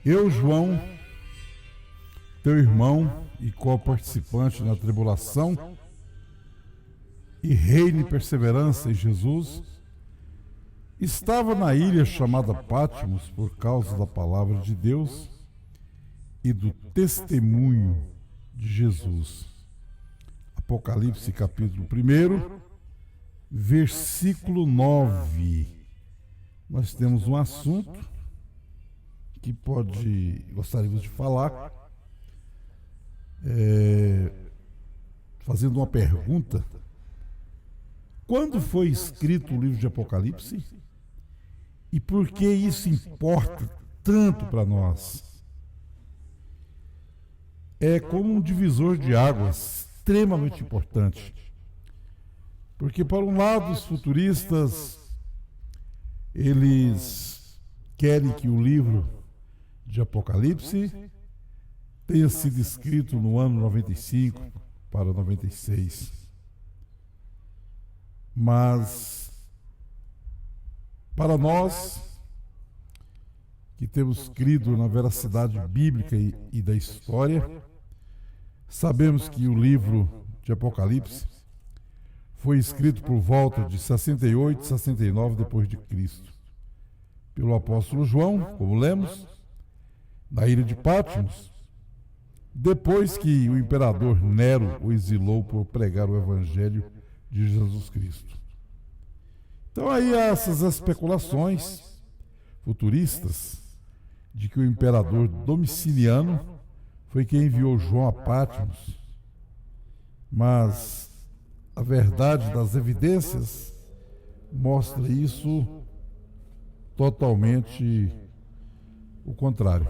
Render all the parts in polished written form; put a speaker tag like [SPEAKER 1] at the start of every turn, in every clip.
[SPEAKER 1] Eu, João, teu irmão e co-participante na tribulação e reino e perseverança em Jesus, estava na ilha chamada Patmos por causa da palavra de Deus e do testemunho de Jesus. Apocalipse capítulo 1, versículo 9. Nós temos um assunto que gostaríamos de falar, fazendo uma pergunta: quando foi escrito o livro de Apocalipse? E por que isso importa tanto para nós? É como um divisor de águas extremamente importante. Porque, por um lado, os futuristas, eles querem que o livro de Apocalipse tenha sido escrito no ano 95 para 96. Mas, para nós, que temos crido na veracidade bíblica e da história, sabemos que o livro de Apocalipse foi escrito por volta de 68, 69 depois de Cristo, pelo apóstolo João, como lemos, na ilha de Patmos, depois que o imperador Nero o exilou por pregar o evangelho de Jesus Cristo. Então aí há essas especulações futuristas de que o imperador Domiciano foi quem enviou João a Patmos, mas a verdade das evidências mostra isso totalmente o contrário.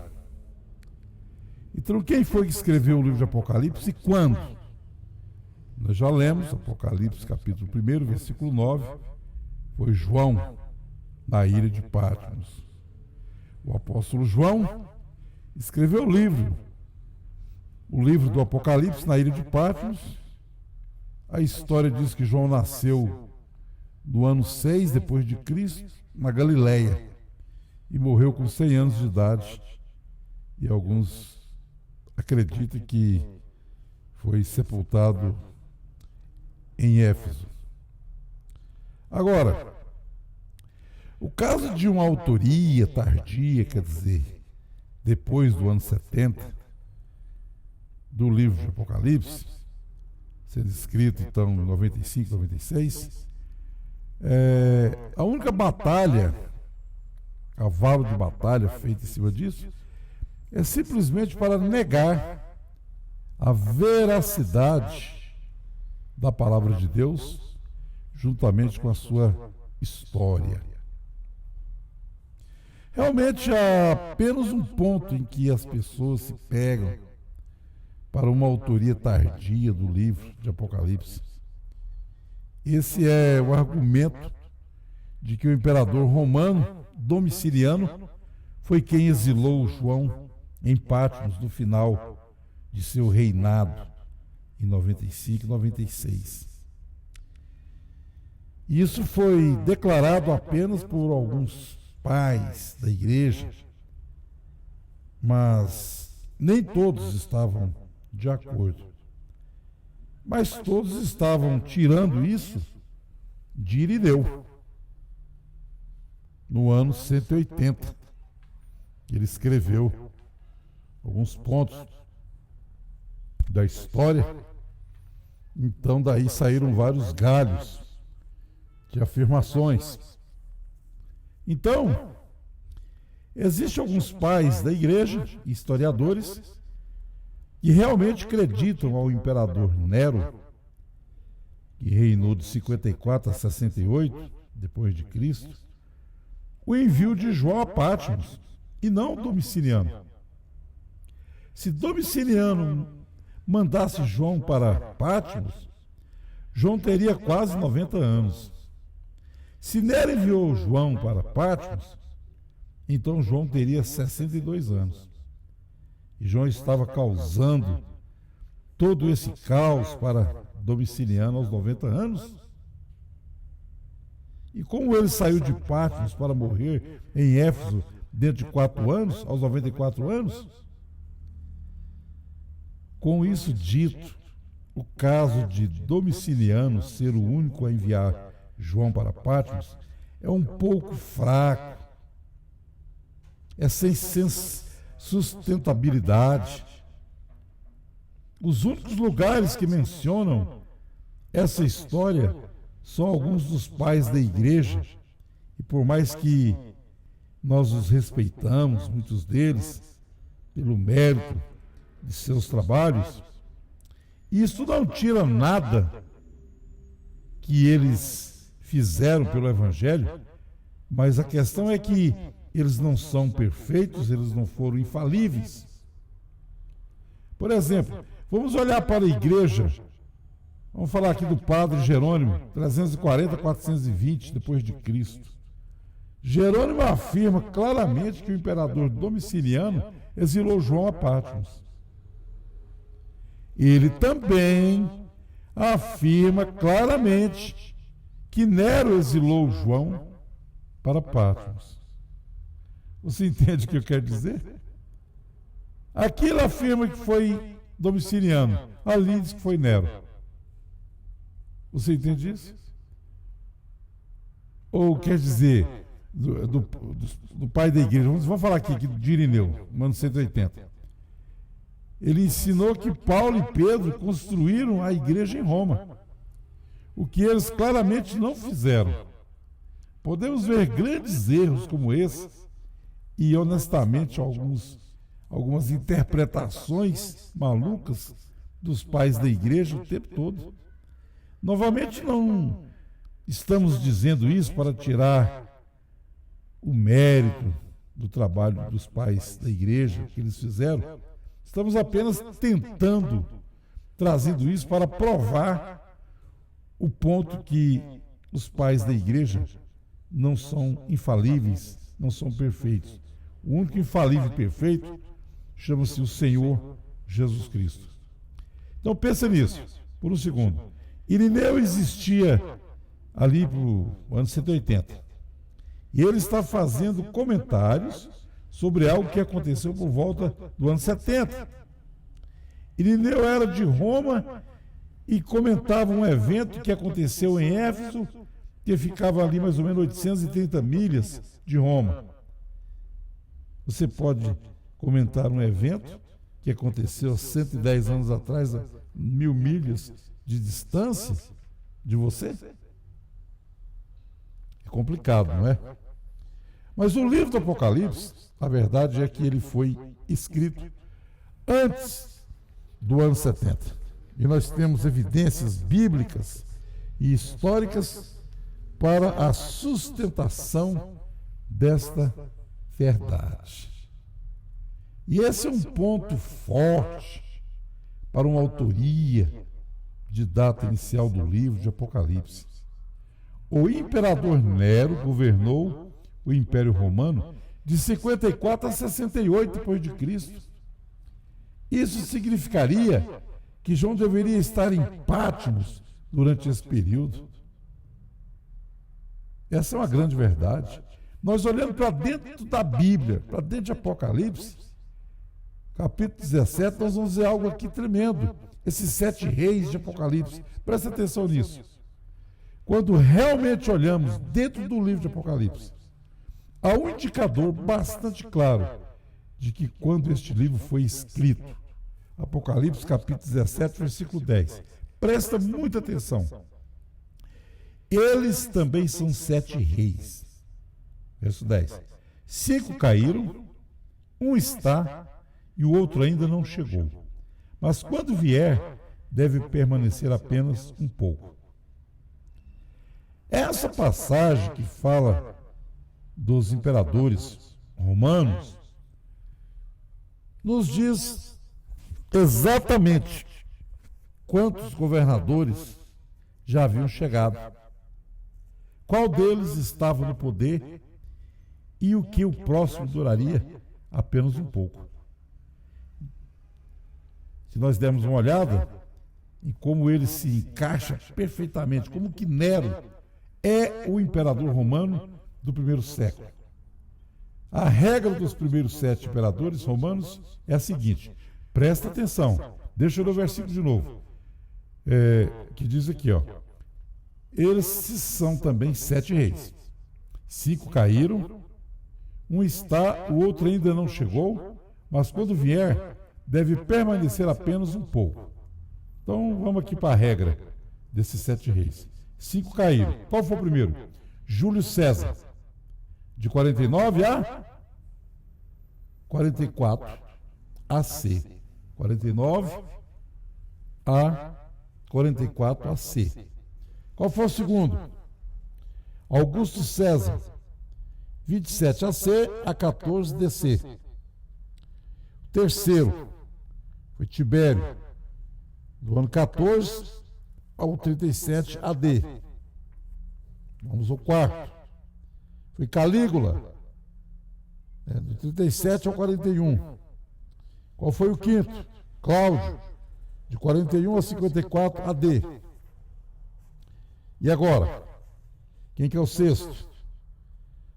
[SPEAKER 1] Então, quem foi que escreveu o livro de Apocalipse e quando? Nós já lemos Apocalipse capítulo 1, versículo 9, foi João, na ilha de Patmos. O apóstolo João escreveu o livro do Apocalipse na ilha de Patmos. A história diz que João nasceu no ano 6 depois de Cristo, na Galileia, e morreu com 100 anos de idade, e alguns acreditam que foi sepultado em Éfeso. Agora, o caso de uma autoria tardia, quer dizer, depois do ano 70, do livro de Apocalipse, sendo escrito então em 95, 96, a única batalha, cavalo de batalha feita em cima disso, é simplesmente para negar a veracidade da palavra de Deus, juntamente com a sua história. Realmente há apenas um ponto em que as pessoas se pegam para uma autoria tardia do livro de Apocalipse. Esse é o argumento de que o imperador romano Domiciano foi quem exilou João em Patmos no final de seu reinado, em 95 e 96. Isso foi declarado apenas por alguns pais da igreja, mas nem todos estavam de acordo. Mas todos estavam tirando isso de Irineu, no ano 180. Ele escreveu alguns pontos da história. Então daí saíram vários galhos de afirmações. Então, existem alguns pais da igreja, historiadores, que realmente acreditam ao imperador Nero, que reinou de 54 a 68 depois de Cristo, o envio de João a Patmos, e não Domiciano. Se Domiciano mandasse João para Patmos, João teria quase 90 anos. Se Nero enviou João para Patmos, então João teria 62 anos. E João estava causando todo esse caos para Domiciano aos 90 anos. E como ele saiu de Patmos para morrer em Éfeso dentro de 4 anos, aos 94 anos? Com isso dito, o caso de Domiciano ser o único a enviar João para Patmos é um pouco fraco, é sem sustentabilidade. Os únicos lugares que mencionam essa história são alguns dos pais da igreja, e por mais que nós os respeitamos, muitos deles, pelo mérito de seus trabalhos, isso não tira nada que eles fizeram pelo Evangelho, mas a questão é que eles não são perfeitos, eles não foram infalíveis. Por exemplo, vamos olhar para a igreja, vamos falar aqui do padre Jerônimo, 340 a 420 depois de Cristo. Jerônimo afirma claramente que o imperador Domiciano exilou João a Patmos. Ele também afirma claramente que Nero exilou João para Patmos. Você entende o que eu quero dizer? Aqui ele afirma que foi Domiciano, ali diz que foi Nero. Você entende isso? Ou quer dizer, do pai da igreja, vamos falar aqui de Irineu, no ano 180. Ele ensinou que Paulo e Pedro construíram a igreja em Roma, o que eles claramente não fizeram. Podemos ver grandes erros como esse e, honestamente, algumas interpretações malucas dos pais da igreja o tempo todo. Novamente, não estamos dizendo isso para tirar o mérito do trabalho dos pais da igreja que eles fizeram. Estamos apenas trazendo isso para provar o ponto que os pais da igreja não são infalíveis, não são perfeitos. O único infalível e perfeito chama-se o Senhor Jesus Cristo. Então pensa nisso, por um segundo. Irineu existia ali para o ano 180. E ele está fazendo comentários sobre algo que aconteceu por volta do ano 70. Irineu era de Roma e comentava um evento que aconteceu em Éfeso, que ficava ali mais ou menos 830 milhas de Roma. Você pode comentar um evento que aconteceu há 110 anos atrás, a 1000 milhas de distância de você? É complicado, não é? Mas o livro do Apocalipse, a verdade é que ele foi escrito antes do ano 70. E nós temos evidências bíblicas e históricas para a sustentação desta verdade. E esse é um ponto forte para uma autoria de data inicial do livro de Apocalipse. O imperador Nero governou o Império Romano de 54 a 68 d.C. Isso significaria que João deveria estar em Patmos durante esse período. Essa é uma grande verdade. Nós olhando para dentro da Bíblia, para dentro de Apocalipse, capítulo 17, nós vamos ver algo aqui tremendo. Esses 7 reis de Apocalipse. Presta atenção nisso. Quando realmente olhamos dentro do livro de Apocalipse, há um indicador bastante claro de que quando este livro foi escrito, Apocalipse capítulo 17, versículo 10. Presta muita atenção. Eles também são 7 reis. Verso 10. 5 caíram, um está e o outro ainda não chegou. Mas quando vier, deve permanecer apenas um pouco. Essa passagem que fala dos imperadores romanos nos diz exatamente quantos governadores já haviam chegado, qual deles estava no poder e o que o próximo duraria apenas um pouco. Se nós dermos uma olhada em como ele se encaixa perfeitamente, como que Nero é o imperador romano do primeiro século. A regra dos primeiros 7 imperadores romanos é a seguinte, presta atenção, deixa eu ler o versículo de novo, que diz aqui, ó, esses são também 7 reis, 5 caíram, um está, o outro ainda não chegou, mas quando vier, deve permanecer apenas um pouco. Então vamos aqui para a regra desses 7 reis. 5 caíram. Qual foi o primeiro? Júlio César, de 49 a 44 AC. 49 a 44 AC. Qual foi o segundo? Augusto César, 27 AC a 14 DC. O terceiro foi Tibério, do ano 14 ao 37 AD. Vamos ao quarto. Foi Calígula, do 37 ao 41. Qual foi o quinto? Cláudio, de 41 a 54 AD. E agora? Quem que é o sexto?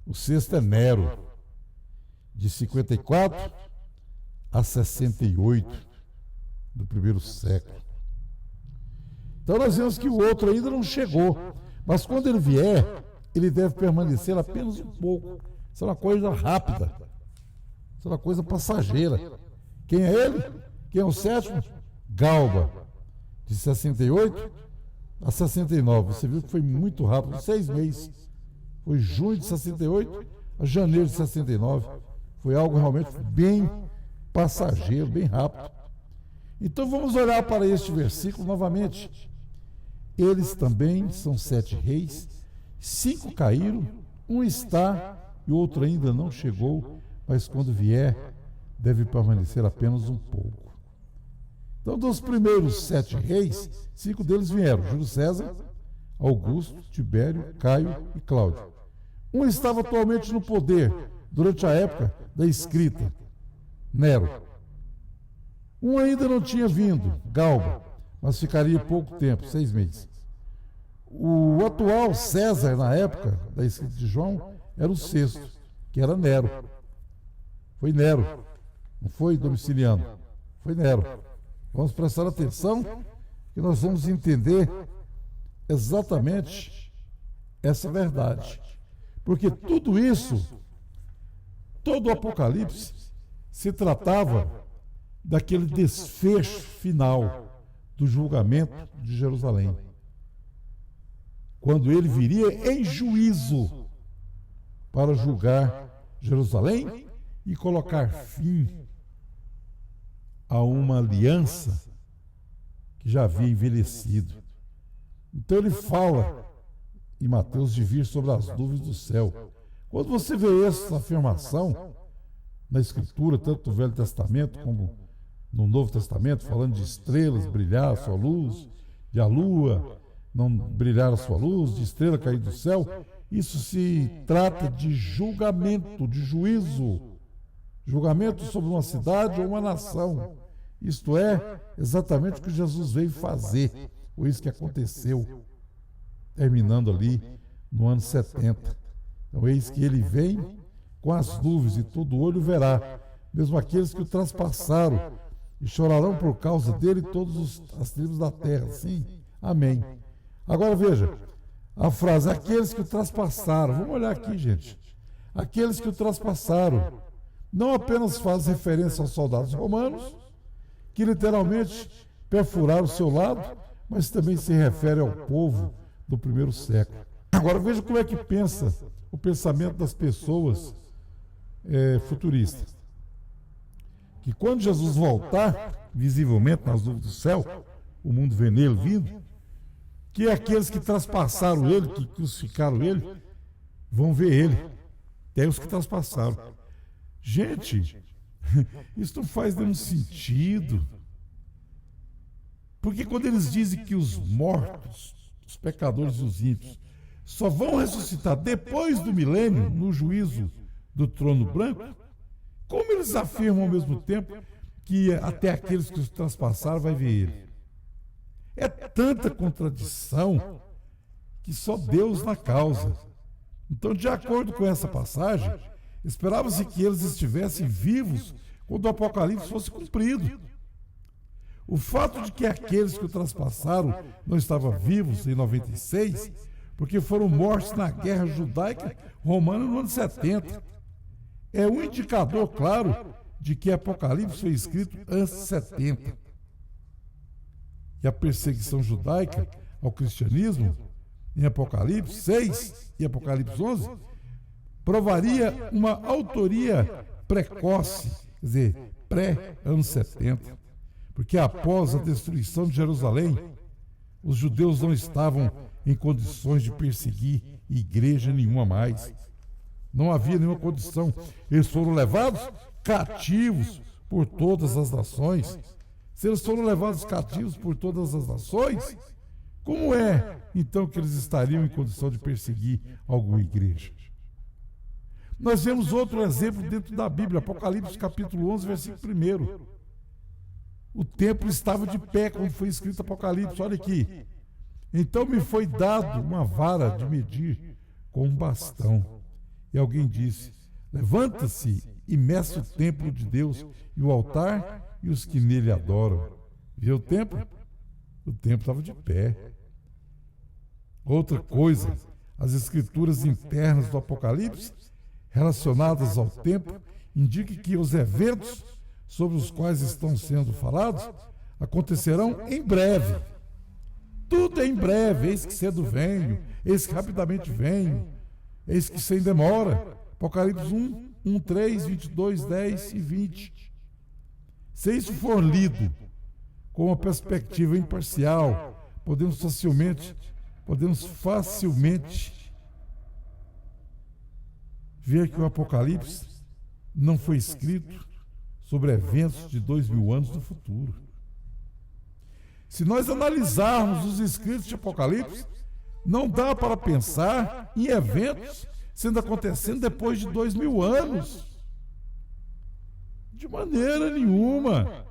[SPEAKER 1] O sexto é Nero, de 54 a 68 do primeiro século. Então nós vemos que o outro ainda não chegou, mas quando ele vier, ele deve permanecer apenas um pouco. Isso é uma coisa rápida, isso é uma coisa passageira. Quem é ele? Quem é o sétimo? Galba, de 68 a 69. Você viu que foi muito rápido, 6 meses. Foi junho de 68 a janeiro de 69. Foi algo realmente bem passageiro, bem rápido. Então vamos olhar para este versículo novamente. Eles também são 7 reis, 5 caíram, um está e o outro ainda não chegou, mas quando vier, deve permanecer apenas um pouco. Então, dos primeiros 7 reis, 5 deles vieram: Júlio César, Augusto, Tibério, Caio e Cláudio. Um estava atualmente no poder durante a época da escrita, Nero. Um ainda não tinha vindo, Galba, mas ficaria pouco tempo, 6 meses. O atual César, na época da escrita de João, era o sexto, que era Nero. Foi Nero, não foi Domiciliano, foi Nero. Vamos prestar atenção que nós vamos entender exatamente essa verdade. Porque tudo isso, todo o Apocalipse, se tratava daquele desfecho final do julgamento de Jerusalém. Quando ele viria em juízo para julgar Jerusalém e colocar fim a uma aliança que já havia envelhecido. Então ele fala em Mateus de vir sobre as nuvens do céu. Quando você vê essa afirmação na Escritura, tanto no Velho Testamento como no Novo Testamento, falando de estrelas brilhar a sua luz, de a lua não brilhar a sua luz, de estrela cair do céu, isso se trata de julgamento, de juízo. Julgamento sobre uma cidade ou uma nação. Isto é exatamente o que Jesus veio fazer. Foi isso que aconteceu, terminando ali no ano 70. Então, eis que ele vem com as nuvens e todo olho verá, mesmo aqueles que o traspassaram, e chorarão por causa dele todas as tribos da terra. Sim, amém. Agora veja, a frase, aqueles que o traspassaram. Vamos olhar aqui, gente. Aqueles que o traspassaram não apenas faz referência aos soldados romanos, que literalmente perfuraram o seu lado, mas também se refere ao povo do primeiro século. Agora veja como é que pensa o pensamento das pessoas futuristas. Que quando Jesus voltar, visivelmente nas nuvens do céu, o mundo vê nele vindo, que aqueles que traspassaram ele, que crucificaram ele, vão ver ele. Até os que traspassaram. Gente, isso não faz nenhum sentido. Porque quando eles dizem que os mortos, os pecadores e os ímpios, só vão ressuscitar depois do milênio, no juízo do trono branco, como eles afirmam ao mesmo tempo que até aqueles que os traspassaram vai ver ele? É tanta contradição que só Deus na causa. Então, de acordo com essa passagem, Esperava-se que eles estivessem vivos quando o Apocalipse fosse cumprido. O fato de que aqueles que o traspassaram não estavam vivos em 96, porque foram mortos na guerra judaica romana no ano 70, é um indicador claro de que Apocalipse foi escrito antes de 70. E a perseguição judaica ao cristianismo, em Apocalipse 6 e Apocalipse 11, provaria uma autoria precoce, quer dizer, pré-anos 70, porque após a destruição de Jerusalém, os judeus não estavam em condições de perseguir igreja nenhuma mais. Não havia nenhuma condição. Eles foram levados cativos por todas as nações. Se eles foram levados cativos por todas as nações, como é, então, que eles estariam em condição de perseguir alguma igreja? Nós vemos outro exemplo dentro da Bíblia, Apocalipse capítulo 11, versículo 1. O templo estava de pé quando foi escrito Apocalipse, olha aqui. Então me foi dado uma vara de medir com um bastão. E alguém disse: levanta-se e meça o templo de Deus e o altar e os que nele adoram. Viu o templo? O templo estava de pé. Outra coisa, as escrituras internas do Apocalipse, relacionadas ao templo, indicam que os eventos sobre os quais estão sendo falados acontecerão em breve. Tudo é em breve. Eis que cedo venho, eis que rapidamente venho, eis que sem demora. Apocalipse 1, 3, 22, 10 e 20. Se isso for lido com uma perspectiva imparcial, podemos facilmente ver que o Apocalipse não foi escrito sobre eventos de 2000 anos no futuro. Se nós analisarmos os escritos de Apocalipse, não dá para pensar em eventos sendo acontecendo depois de 2000 anos. De maneira nenhuma.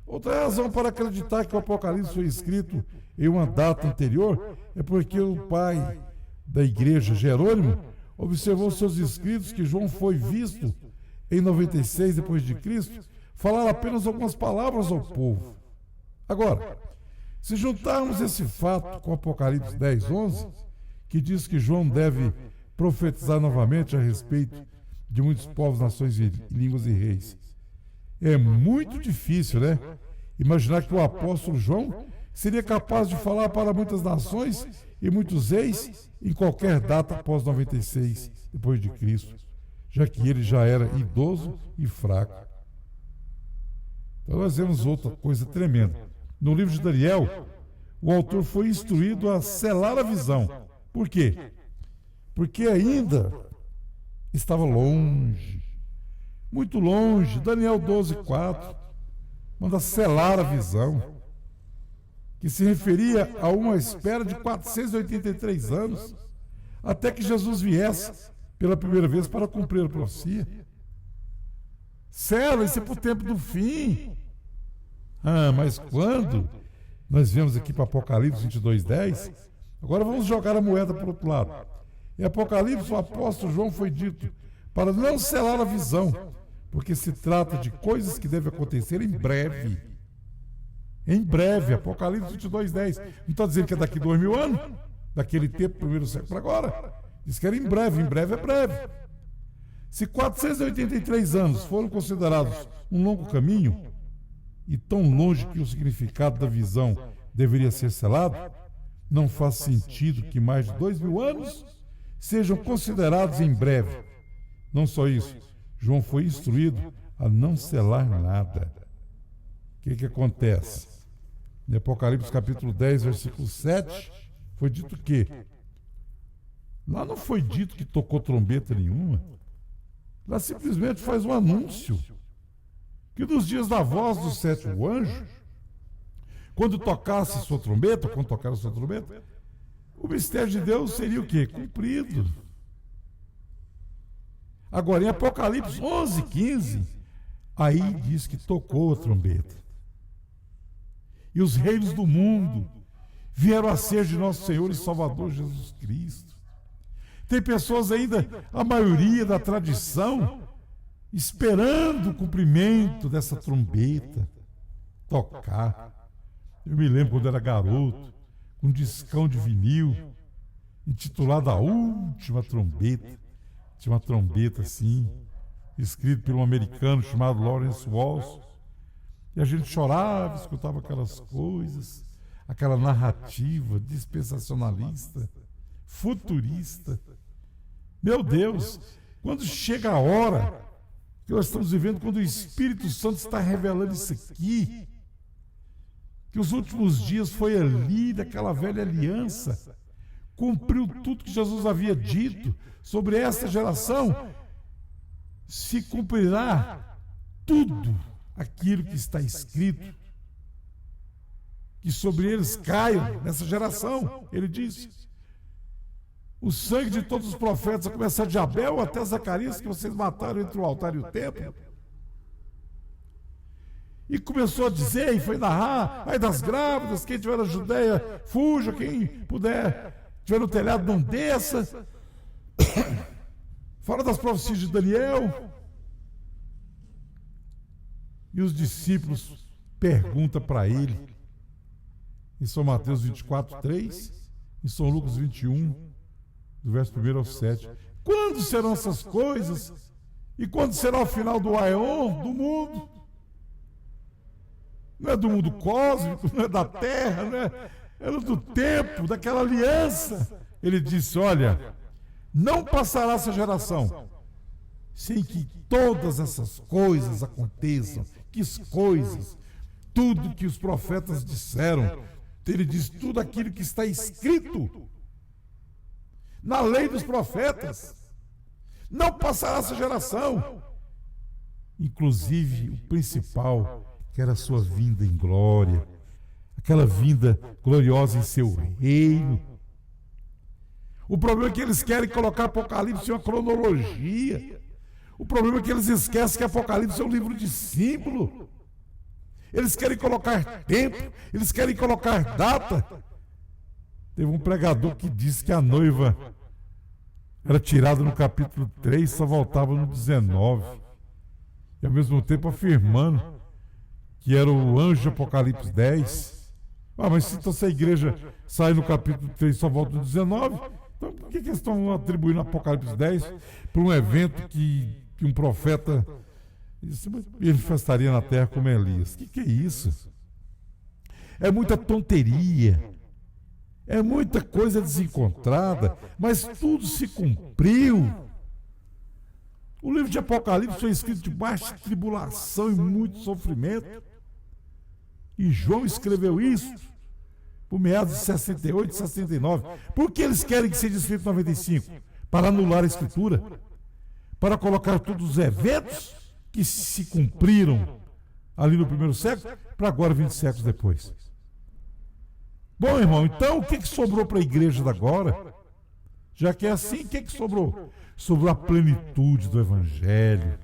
[SPEAKER 1] Outra razão para acreditar que o Apocalipse foi escrito em uma data anterior é porque o pai da igreja, Jerônimo, observou seus escritos que João foi visto em 96 depois de Cristo falar apenas algumas palavras ao povo. Agora, se juntarmos esse fato com Apocalipse 10, 11, que diz que João deve profetizar novamente a respeito de muitos povos, nações, línguas e reis, é muito difícil, né? Imaginar que o apóstolo João seria capaz de falar para muitas nações e muitos reis em qualquer data após 96 depois de Cristo, já que ele já era idoso e fraco. Então nós vemos outra coisa tremenda. No livro de Daniel, o autor foi instruído a selar a visão. Por quê? Porque ainda estava longe, muito longe. Daniel 12, 4 manda selar a visão, que se referia a uma espera de 483 anos, até que Jesus viesse pela primeira vez para cumprir a profecia. Sela, isso é para o tempo do fim. Mas quando nós vemos aqui para Apocalipse 22, 10, agora vamos jogar a moeda para o outro lado. Em Apocalipse, o apóstolo João foi dito para não selar a visão, porque se trata de coisas que devem acontecer em breve. Em breve, Apocalipse 22, 10. Não está dizendo que é daqui 2000 anos? Daquele tempo, primeiro século para agora? Diz que era em breve é breve. Se 483 anos foram considerados um longo caminho, e tão longe que o significado da visão deveria ser selado, não faz sentido que mais de 2000 anos sejam considerados em breve. Não só isso, João foi instruído a não selar nada. O que acontece? Em Apocalipse capítulo 10, versículo 7, foi dito que lá não foi dito que tocou trombeta nenhuma. Lá simplesmente faz um anúncio que nos dias da voz do sétimo anjo, quando tocasse sua trombeta, quando tocar a sua trombeta, o mistério de Deus seria o quê? Cumprido. Agora, em Apocalipse 11, 15, aí diz que tocou a trombeta. E os reinos do mundo vieram a ser de nosso Senhor e Salvador Jesus Cristo. Tem pessoas ainda, a maioria da tradição, esperando o cumprimento dessa trombeta tocar. Eu me lembro quando era garoto, com um discão de vinil, intitulado A Última Trombeta. Tinha uma trombeta assim, escrito por um americano chamado Lawrence Walsh. E a gente chorava, escutava aquelas coisas, aquela narrativa dispensacionalista, futurista. Meu Deus, quando chega a hora que nós estamos vivendo, quando o Espírito Santo está revelando isso aqui, que os últimos dias foi ali, daquela velha aliança, cumpriu tudo que Jesus havia dito sobre essa geração, se cumprirá tudo aquilo que está escrito, que sobre eles caiam nessa geração. Ele disse: o sangue de todos os profetas, a começar de Abel até Zacarias, que vocês mataram entre o altar e o templo. E começou a dizer, e foi narrar: ai das grávidas, quem estiver na Judeia, fuja, quem puder, estiver no telhado, não desça. Fala das profecias de Daniel. E os discípulos perguntam para ele, em São Mateus 24:3, em São Lucas 21, do verso 1 ao 7. Quando serão essas coisas? E quando será o final do aion, do mundo? Não é do mundo cósmico, não é da terra, não é, é do tempo, daquela aliança. Ele disse: olha, não passará essa geração sem que todas essas coisas aconteçam. Que coisas? Tudo que os profetas disseram. Ele diz: tudo aquilo que está escrito na lei dos profetas. Não passará essa geração. Inclusive o principal, que era a sua vinda em glória, aquela vinda gloriosa em seu reino. O problema é que eles querem colocar Apocalipse em uma cronologia. O problema é que eles esquecem que Apocalipse é um livro de símbolo. Eles querem colocar tempo, eles querem colocar data. Teve um pregador que disse que a noiva era tirada no capítulo 3, só voltava no 19. E ao mesmo tempo afirmando que era o anjo de Apocalipse 10. Mas então se a igreja sai no capítulo 3 e só volta no 19, então por que eles estão atribuindo Apocalipse 10 para um evento que um profeta manifestaria na terra como Elias? Que é isso? É muita tonteria, é muita coisa desencontrada, mas tudo se cumpriu. O livro de Apocalipse foi escrito debaixo de tribulação e muito sofrimento. E João escreveu isso por meados de 68 e 69. Por que eles querem que seja escrito em 95? Para anular a escritura, para colocar todos os eventos que se cumpriram ali no primeiro século, para agora 20 séculos depois. Bom, irmão, então o que sobrou para a igreja da agora? Já que é assim, o que sobrou? Sobrou a plenitude do Evangelho,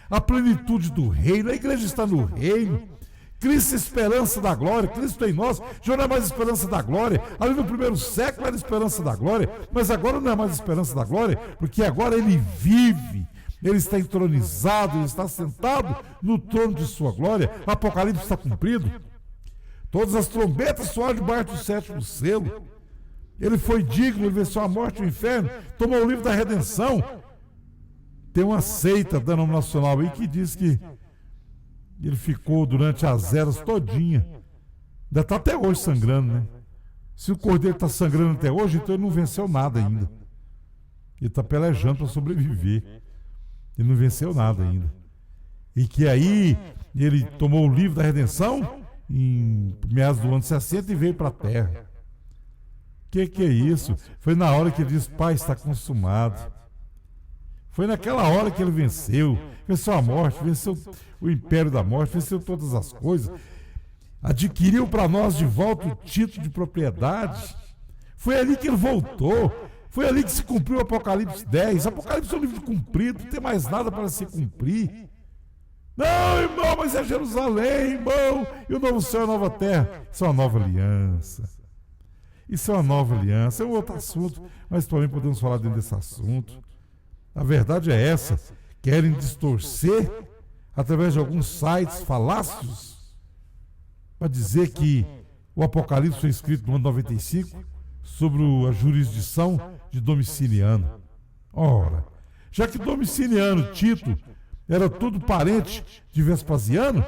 [SPEAKER 1] a plenitude do reino. A igreja está no reino. Cristo é esperança da glória, Cristo em nós já não é mais esperança da glória. Ali no primeiro século era esperança da glória, mas agora não é mais esperança da glória, porque agora ele vive, ele está entronizado, ele está sentado no trono de sua glória. O Apocalipse está cumprido. Todas as trombetas soaram debaixo do sétimo selo. Ele foi digno, ele venceu a morte e o inferno, tomou o livro da redenção. Tem uma seita denominacional aí que diz que ele ficou durante as eras todinha. Ainda está até hoje sangrando, né? Se o cordeiro está sangrando até hoje, então ele não venceu nada ainda. Ele está pelejando para sobreviver. Ele não venceu nada ainda. E que aí ele tomou o livro da redenção em meados do ano 60 e veio para a terra. Que é isso? Foi na hora que ele disse: Pai, está consumado. Foi naquela hora que ele venceu a morte, venceu o império da morte, venceu todas as coisas, adquiriu para nós de volta o título de propriedade. Foi ali que ele voltou, foi ali que se cumpriu o Apocalipse 10. Apocalipse é um livro cumprido, não tem mais nada para se cumprir. Não, irmão, mas é Jerusalém, irmão, e o novo céu e a nova terra, isso é uma nova aliança. Isso é uma nova aliança, é um outro assunto, mas também podemos falar dentro desse assunto. A verdade é essa: querem distorcer através de alguns sites falácios para dizer que o Apocalipse foi escrito no ano 95 sobre a jurisdição de Domiciano. Ora, já que Domiciano, Tito, era tudo parente de Vespasiano,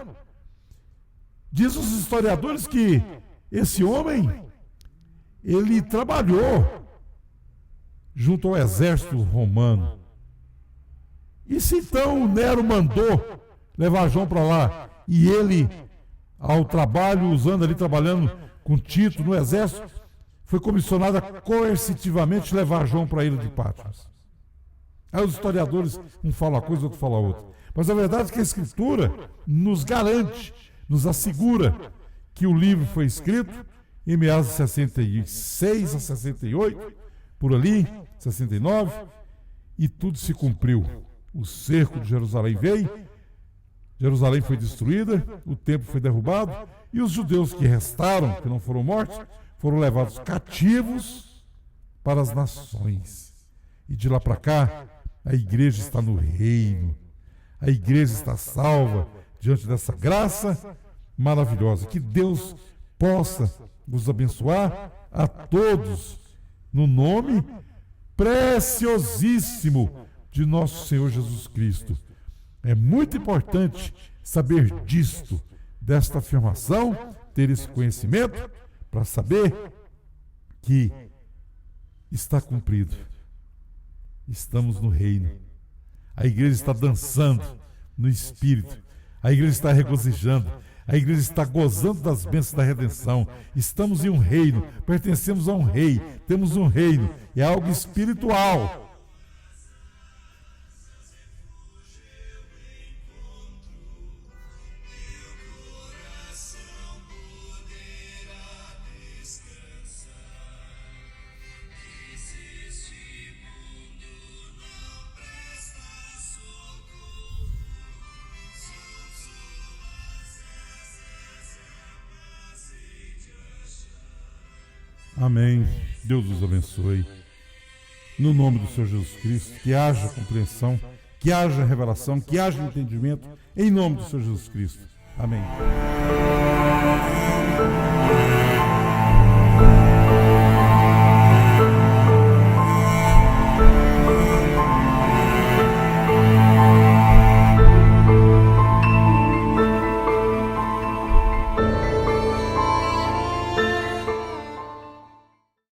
[SPEAKER 1] diz os historiadores que esse homem, ele trabalhou junto ao exército romano. E se então Nero mandou levar João para lá e ele, ao trabalho, usando ali, trabalhando com Tito no exército, foi comissionado a coercitivamente levar João para a ilha de Patmos. Aí os historiadores, um fala uma coisa, outro fala outra. Mas a verdade é que a Escritura nos garante, nos assegura que o livro foi escrito em meados de 66 a 68, por ali, 69, e tudo se cumpriu. O cerco de Jerusalém veio, Jerusalém foi destruída, o templo foi derrubado, e os judeus que restaram, que não foram mortos, foram levados cativos para as nações. E de lá para cá, a igreja está no reino, a igreja está salva diante dessa graça maravilhosa. Que Deus possa vos abençoar a todos, no nome preciosíssimo de nosso Senhor Jesus Cristo. É muito importante saber disto, desta afirmação, ter esse conhecimento, para saber que está cumprido. Estamos no reino. A igreja está dançando no Espírito. A igreja está regozijando. A igreja está gozando das bênçãos da redenção. Estamos em um reino, pertencemos a um rei, temos um reino. É algo espiritual. Amém. Deus os abençoe. No nome do Senhor Jesus Cristo, que haja compreensão, que haja revelação, que haja entendimento, em nome do Senhor Jesus Cristo. Amém.